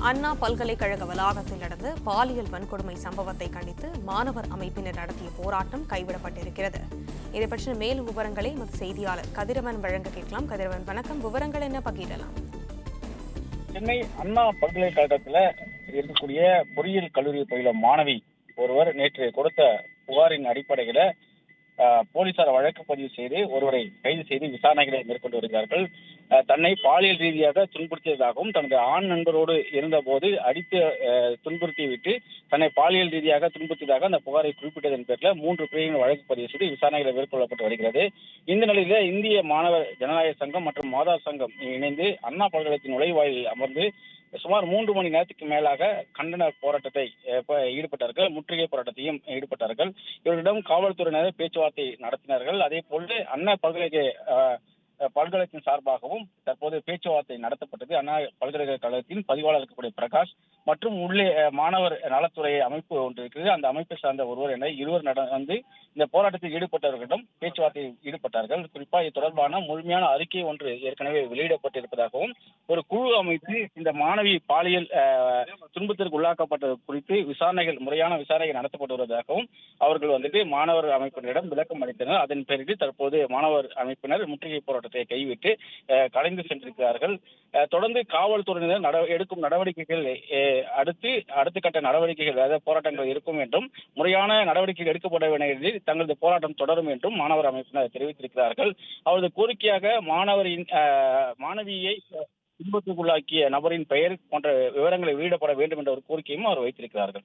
அண்ணா பல்கலைக்கழக வளாகத்தில் நடந்த பாலியல் வன்கொடுமை சம்பவத்தை கண்டித்து மாணவர் அமைப்பினர் நடத்திய போராட்டம் கைவிடப்பட்டிருக்கிறது. இதை பற்றின மேலும் விவரங்களை எமது செய்தியாளர் கதிரவன் வழங்க கேட்கலாம். கதிரவன், வணக்கம். விவரங்கள் என்ன பகிரலாம்? சென்னை அண்ணா பல்கலைக்கழகத்தில் இருக்கக்கூடிய பொறியியல் கல்லூரி பயிலும் மாணவி ஒருவர் நேற்று கொடுத்த புகாரின் அடிப்படையில் போலீசார் வழக்கு பதிவு செய்து ஒருவரை கைது செய்து விசாரணைகளை மேற்கொண்டு வருகிறார்கள். தன்னை பாலியல் ரீதியாக துன்புறுத்தியதாகவும் தனது ஆண் நண்பரோடு இருந்தபோது அடித்து துன்புறுத்திவிட்டு தன்னை பாலியல் ரீதியாக துன்புறுத்தியதாக அந்த புகாரை குறிப்பிட்டதன் பேரில் 3 பேரின் வழக்கு பதிவு செய்து விசாரணைகளை மேற்கொள்ளப்பட்டு வருகிறது. இந்த நிலையில இந்திய மாணவர் ஜனநாயக சங்கம் மற்றும் மாதா சங்கம் இணைந்து அண்ணா பல்கலைக்கழகத்தின் நுழைவாயில் அமர்ந்து சுமார் 3 மணி நேரத்துக்கு மேலாக கண்டன போராட்டத்தை ஈடுபட்டார்கள். முற்றுகை போராட்டத்தையும் ஈடுபட்டார்கள். இவரிடம் காவல்துறையினர் பேச்சுவார்த்தை நடத்தினார்கள். அதே போல அண்ணா பல்கலைக்கழகத்தின் சார்பாகவும் தற்போது பேச்சுவார்த்தை நடத்தப்பட்டது. அண்ணா பல்கலைக்கழகத்தின் பதிவாளர் இருக்கக்கூடிய பிரகாஷ் மற்றும் உள்ளே மாணவர் நலத்துறை அமைப்பு ஒன்று இருக்கிறது. அந்த அமைப்பை சார்ந்த ஒருவர் என இருவர் வந்து இந்த போராட்டத்தில் ஈடுபட்டவர்களிடம் பேச்சுவார்த்தையில் ஈடுபட்டார்கள். குறிப்பாக இது தொடர்பான முழுமையான அறிக்கை ஒன்று ஏற்கனவே வெளியிடப்பட்டிருப்பதாகவும் ஒரு குழு அமைத்து இந்த மாணவி பாலியல் துன்பத்திற்கு உள்ளாக்கப்பட்டது குறித்து முறையான விசாரணைகள் நடத்தப்பட்டு வருவதாகவும் அவர்கள் வந்துட்டு மாணவர் அமைப்பினரிடம் விளக்கம் அளித்தனர். அதன் பேரில் தற்போது மாணவர் அமைப்பினர் முற்றுகை போராட்டத்தை கைவிட்டு கலைந்து சென்றிருக்கிறார்கள். தொடர்ந்து காவல்துறையினர் எடுக்கும் நடவடிக்கைகள் அடுத்த கட்ட நடவடிக்கைகள், அதாவது போராட்டங்கள் இருக்கும் என்றும் முறையான நடவடிக்கைகள் எடுக்கப்பட வேண்டிய தங்களது போராட்டம் தொடரும் என்றும் மாணவர் அமைப்பினர் தெரிவித்திருக்கிறார்கள். அவரது கோரிக்கையாக மாணவியை துன்பத்துக்குள்ளாக்கிய நபரின் பெயர் போன்ற விவரங்களை வெளியிடப்பட வேண்டும் என்ற ஒரு கோரிக்கையும் அவர் வைத்திருக்கிறார்கள்.